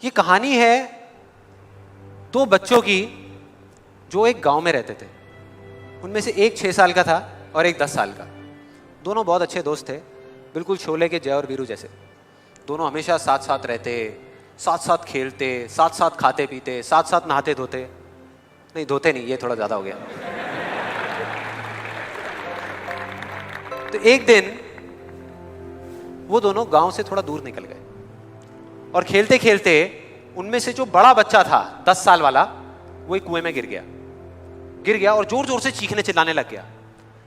ये कहानी है दो बच्चों की जो एक गांव में रहते थे। उनमें से एक 6 साल का था और एक 10 साल का। दोनों बहुत अच्छे दोस्त थे, बिल्कुल शोले के जय और वीरू जैसे। दोनों हमेशा साथ साथ रहते, साथ साथ खेलते, साथ साथ खाते पीते, साथ साथ नहाते धोते। नहीं धोते नहीं, ये थोड़ा ज्यादा हो गया। तो एक दिन वो दोनों गांव से थोड़ा दूर निकल गए और खेलते खेलते उनमें से जो बड़ा बच्चा था 10 साल वाला, वो एक कुएं में गिर गया और जोर जोर से चीखने चिल्लाने लग गया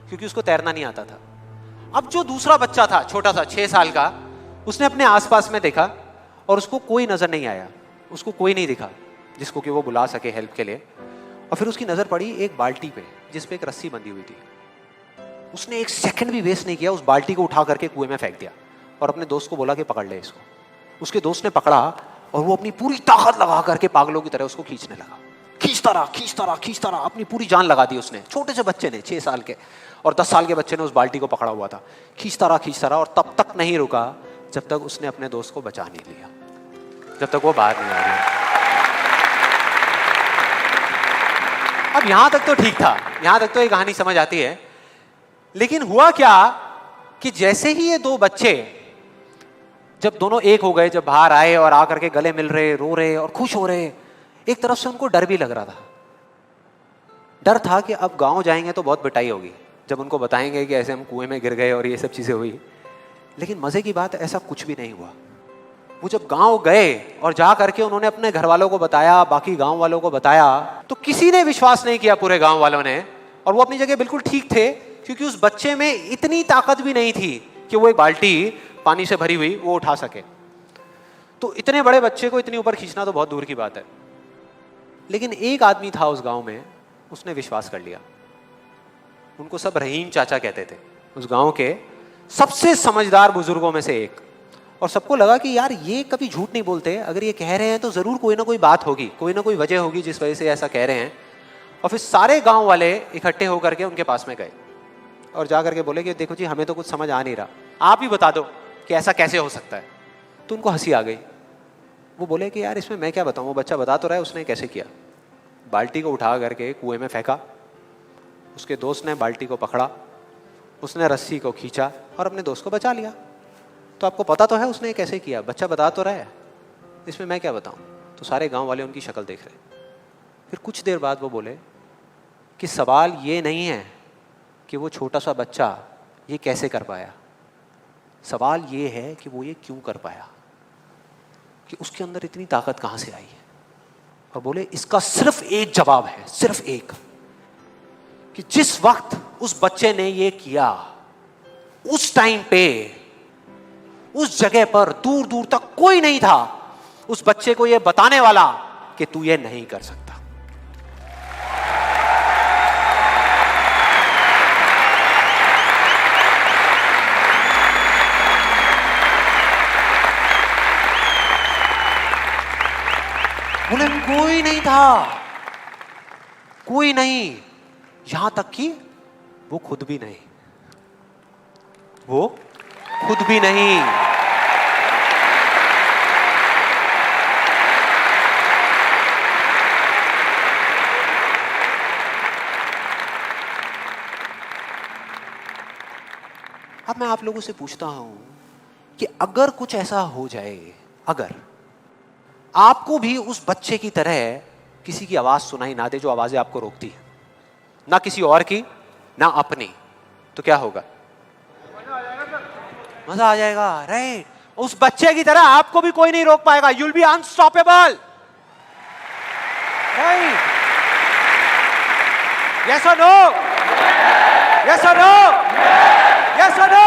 क्योंकि उसको तैरना नहीं आता था। अब जो दूसरा बच्चा था, छोटा सा 6 साल का, उसने अपने आसपास में देखा और उसको कोई नजर नहीं आया, उसको कोई नहीं दिखा जिसको कि वो बुला सके हेल्प के लिए। और फिर उसकी नजर पड़ी एक बाल्टी पे जिस पे एक रस्सी बंधी हुई थी। उसने एक सेकंड भी वेस्ट नहीं किया, उस बाल्टी को उठा करके कुएं में फेंक दिया और अपने दोस्त को बोला कि पकड़ ले इसको। उसके दोस्त ने पकड़ा और वो अपनी पूरी ताकत लगा करके पागलों की तरह उसको खींचने लगा। खींचता रहा, अपनी पूरी जान लगा दी उसने। छोटे से बच्चे ने, 6 साल के और 10 साल के बच्चे ने उस बाल्टी को पकड़ा हुआ था। खींचता रहा और तब तक नहीं रुका जब तक उसने अपने दोस्त को बचा नहीं लिया, जब तक वो बाहर नहीं आ गया। अब यहां तक तो ठीक था, यहां तक तो ये कहानी समझ आती है। लेकिन हुआ क्या कि जैसे ही ये दो बच्चे जब दोनों एक हो गए, जब बाहर आए और आकर के गले मिल रहे, रो रहे और खुश हो रहे, एक तरफ से उनको डर भी लग रहा था। डर था कि अब गांव जाएंगे तो बहुत पिटाई होगी जब उनको बताएंगे कि ऐसे हम कुएं में गिर गए और ये सब चीजें हुई। लेकिन मजे की बात, ऐसा कुछ भी नहीं हुआ। वो जब गांव गए और जा करके उन्होंने अपने घर वालों को बताया, बाकी गांव वालों को बताया, तो किसी ने विश्वास नहीं किया, पूरे गांव वालों ने। और वो अपनी जगह बिल्कुल ठीक थे क्योंकि उस बच्चे में इतनी ताकत भी नहीं थी कि वो एक बाल्टी पानी से भरी हुई वो उठा सके। तो इतने बड़े बच्चे को इतनी ऊपर खींचना तो बहुत दूर की बात है। लेकिन एक आदमी था उस गांव में, उसने विश्वास कर लिया। उनको सब रहीम चाचा कहते थे, उस गांव के सबसे समझदार बुजुर्गों में से एक। और सबको लगा कि यार ये कभी झूठ नहीं बोलते, अगर ये कह रहे हैं तो जरूर कोई ना कोई बात होगी, कोई ना कोई वजह होगी जिस वजह से ऐसा कह रहे हैं। और फिर सारे गांव वाले इकट्ठे होकर के उनके पास में गए और जा करके बोले कि देखो जी, हमें तो कुछ समझ आ नहीं रहा, आप ही बता दो कि ऐसा कैसे हो सकता है। तो उनको हंसी आ गई। वो बोले कि यार इसमें मैं क्या बताऊं, वो बच्चा बता तो रहा है उसने कैसे किया। बाल्टी को उठा करके कुएं में फेंका, उसके दोस्त ने बाल्टी को पकड़ा, उसने रस्सी को खींचा और अपने दोस्त को बचा लिया। तो आपको पता तो है उसने कैसे किया, बच्चा बता तो रहा है, इसमें मैं क्या बताऊं। तो सारे गांव वाले उनकी शक्ल देख रहे। फिर कुछ देर बाद वो बोले कि सवाल ये नहीं है कि वो छोटा सा बच्चा ये कैसे कर पाया, सवाल ये है कि वो ये क्यों कर पाया, कि उसके अंदर इतनी ताकत कहां से आई है। और बोले इसका सिर्फ एक जवाब है, सिर्फ एक, कि जिस वक्त उस बच्चे ने ये किया, उस टाइम पे उस जगह पर दूर दूर तक कोई नहीं था उस बच्चे को ये बताने वाला कि तू ये नहीं कर सकता। बोले कोई नहीं था, कोई नहीं, यहां तक कि वो खुद भी नहीं, वो खुद भी नहीं। अब मैं आप लोगों से पूछता हूं कि अगर कुछ ऐसा हो जाए, अगर आपको भी उस बच्चे की तरह किसी की आवाज सुनाई ना दे जो आवाजें आपको रोकती है, ना किसी और की ना अपनी, तो क्या होगा? मजा आ जाएगा, राइट? उस बच्चे की तरह आपको भी कोई नहीं रोक पाएगा। You'll be unstoppable, right? Yes और नो? यस और नो? यस और नो?